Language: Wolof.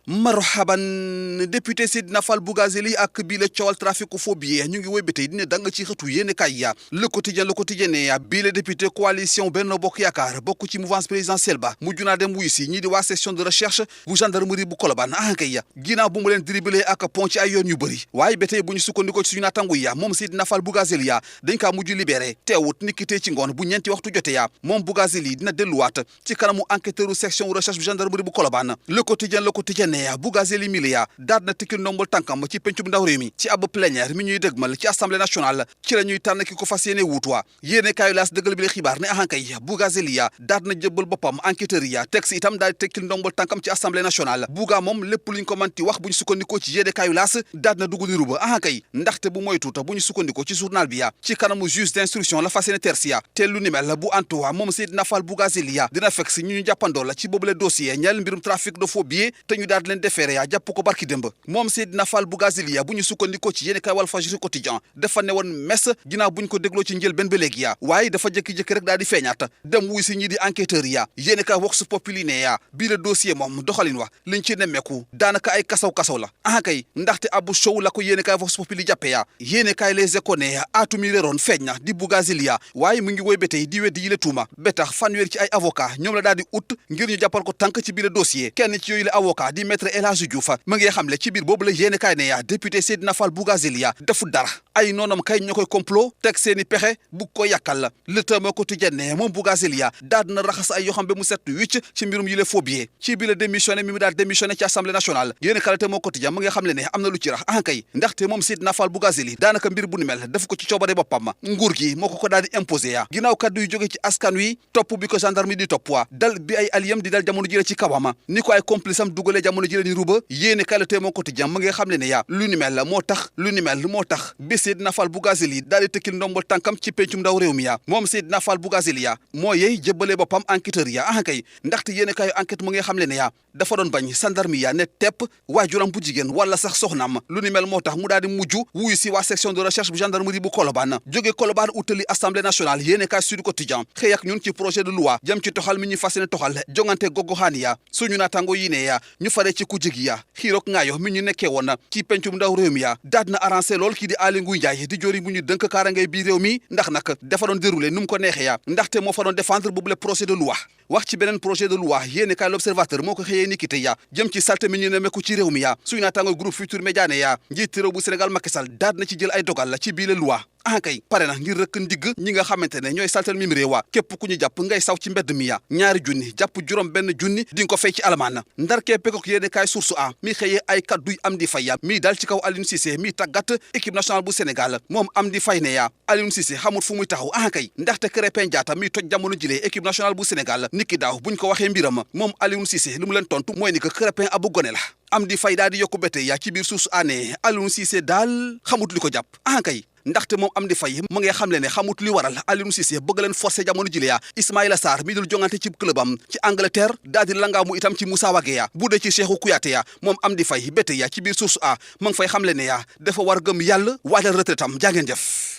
marhaban député Seydina Fall Bougazelli ak bii la coowal trafic faux billets ñu ngi woy ba tey dina danga ci xëtu yéene kay ya le quotidien ne ya bii la député coalition Benno Bokk Yaakaar bokk ci mouvance présidentielle ba mujj naa dem wuyu si ñii di waa section de recherche bu gendarmerie bu Colobane kay ya ginnaaw bu mu leen dribblé ak pont ci ay yoon yu bëri waaye ba tey bu ñu sukkandikoo ci suñu naatangu ya moom Seydina Fall Bougazelli ya dañ kaa mujj libéré teewut niki tey ci ngoon bu ñeenti waxtu jote ya moom Bougazelli dina delluwaat ci kanamu enquêteuru section recherche bu gendarmerie bu Colobane le quotidien Bougazelli milia daat na tikki ndombal tànkam ci pencum ndaw réew mi ci ab plénière mi ñuy dëgmal ci assemblée nationale ci la ñuy tànn ki ko fas yéene wuutuwa yéene kaayu laas dëggal bi la xibaar ne ahankay Bougazelli ya daat na jëbbal boppam enquêteur ya texte itam daal di tekkil ndombal tànkam ci assemblée nationale Bouga moom lépp luñ ko manti wax bu ñu sukkandikoo ci yéene kaayu laas daat na dugg di ruba ahankay ndaxte bu moytuuta bu ñu sukkandikoo ci journal bi ya ci kanamu juge d'instruction la fas yéene tersi ya te lu ni mel bu antuwa moom Seydina Fall Bougazelli ya dina fekk si ñu jàppandoo la ci boobule dossier ñeel mbirum trafic de faux billets te ñu daal leen defeere ya jàpp ko barki démb moom Seydina Fall Bougazelli ya bu ñu sukkandikoo ci yéeni kay Walfadjri quotidien dafa ne woon mes ginnaaw bu ñu ko dégloo ci njël benn ba léegi ya waaye dafa jékki-jékki rek daal di feeñaat dem wuy si ñii di enquêteur ya yéeni kay Vox Populi ne ya bii la dossier moom doxalin wa liñ ci nemmeeku daanaka ay kasaw la kay ndaxte abu show la ko yéeni kay Vox Populi jàppe ya yéeni kay Les Échos ne ya aatumi réeroon feeñ na di Bougazelli ya waaye mu ngi woy ba tey di weddi yi la tuuma ba tax fanweer ci ay avocat ñoom la daal di ut ngir ñu jàppal ko tànk ci biir dossier kenn ci yooyu la avocat di maître El Hadji Diouf ma ngi xamle ci biir boobu la yéene kaay ne yaa député Seydina Fall Bougazelli ya defu dara ay noonam kay ñoo koy complot teg seeni pexe bu ko yàkkal la Le Témoin quotidien ne moom Bougazelli ya daal dina raxas ay yoo xam ba mu set wicc ci mbirum yi la faux billets ci biir la démissionné mi mu daal démissionné ci assemblée nationale yéene kaay Le Témoin quotidien ma ngi xamle ne am na lu ci rax kay ndaxte moom Seydina Fall Bougazelli daanaka mbir bu ni mel def ko ci coobare boppam nguur gi moo ko daal di imposé ya ginnaaw kaddu yu jóge ci askan wi topp bi ko gendarme di topp waa dal bi ay aliyam di dal jamono jële ci kawama ni ko ay complice am dugalee jamono jële ni ruba yéene kaay Le Témoin quotidien ma ngi xam le ne yaa lu ni mel moo tax bi Seydina Fall Bougazelli daal di tëkkil ndombal tànkam ci pencum ndaw réew mi yaa moom Seydina Fall Bougazelli yaa moo yey jëbbalee boppam enquêteur ya kay ndaxte yéene kaayu enquête mu ngi xam le ne yaa dafa doon bañ gendarme ya ne tepp waajuram bu jigéen wala sax soxnaam lu ni mel moo tax mu daal di mujj wuyu si waa section de recherche bu gendarmerie bu Colobane jóge Colobane utali assemblée nationale yéene kaay Sud Quotidien xëy ak ñun ci projet de loi jëm ci toxal mi ñu fas yéene toxal jongante gogoxaan ya suñu naataango yi ne ya ñu fare ci kujje gi ya xiiroog ngaayo mi ñu nekkee woon ci pencum ndaw réew mi ya daat na arrangé lool kii di Aly Ngouille Ndiaye di jóori bu ñu dënk kaarangay bii réew mi ndax nag dafa doon déroulé nu mu ko neexee ya ndaxte moo fa doon défendre boobule projet de loi wax ci beneen projet de loi yéene kaay L'Observateur moo ko xëyee ni ki tey ya jëm ci salte mi ñu nemmeeku ci réew mi ya suñu naataango groupe Futurs Médias ne ya njiit réew bu Sénégal Macky Sall daat na ci jël ay dogal la ci biile loi kay pare na ngir rëkk ndigg ñi nga xamante ne ñooy saltal mim réew waa képp ku ñu jàpp ngay saw ci mbedd mi ya 2 junni jàpp juróom benn junni di nga ko fay ci alamaan ndar kee pekok yéene kaay Source A mi xëyee ay kadduy Amdy Faye ya mii dal ci kaw Aliou Cissé mi tàggat équipe nationale bu Sénégal moom Amdy Faye ne ya Aliou Cissé xamul fu muy taxaw kay ndaxte Krépin Diatta mi toj jamono jilee équipe nationale bu Sénégal niki daaw buñ ko waxee mbiram moom Aliou Cissé lu mu leen tontu mooy ni que Krépin abu gone la Amdy Faye daal di yokku bete ya ci biir Source A ne Aliou Cissé daal xamut li ko jàpp kay ndaxte moom Amdy Faye mu ngi xamle ne xamut li waral Aliou Cissé bëgg leen forcé jamono jile ya Ismaïla Sarr mi dul jongante ci clubam ci Angleterre daal di langaamu itam ci Moussa Wagué ya bu dee ci Cheikhou Kouyaté ya moom Amdy Faye bete ya ci biir Source A mu ngi fay xamle ne ya dafa war gëm yàlla waajal retraitam jaa ngeen jëf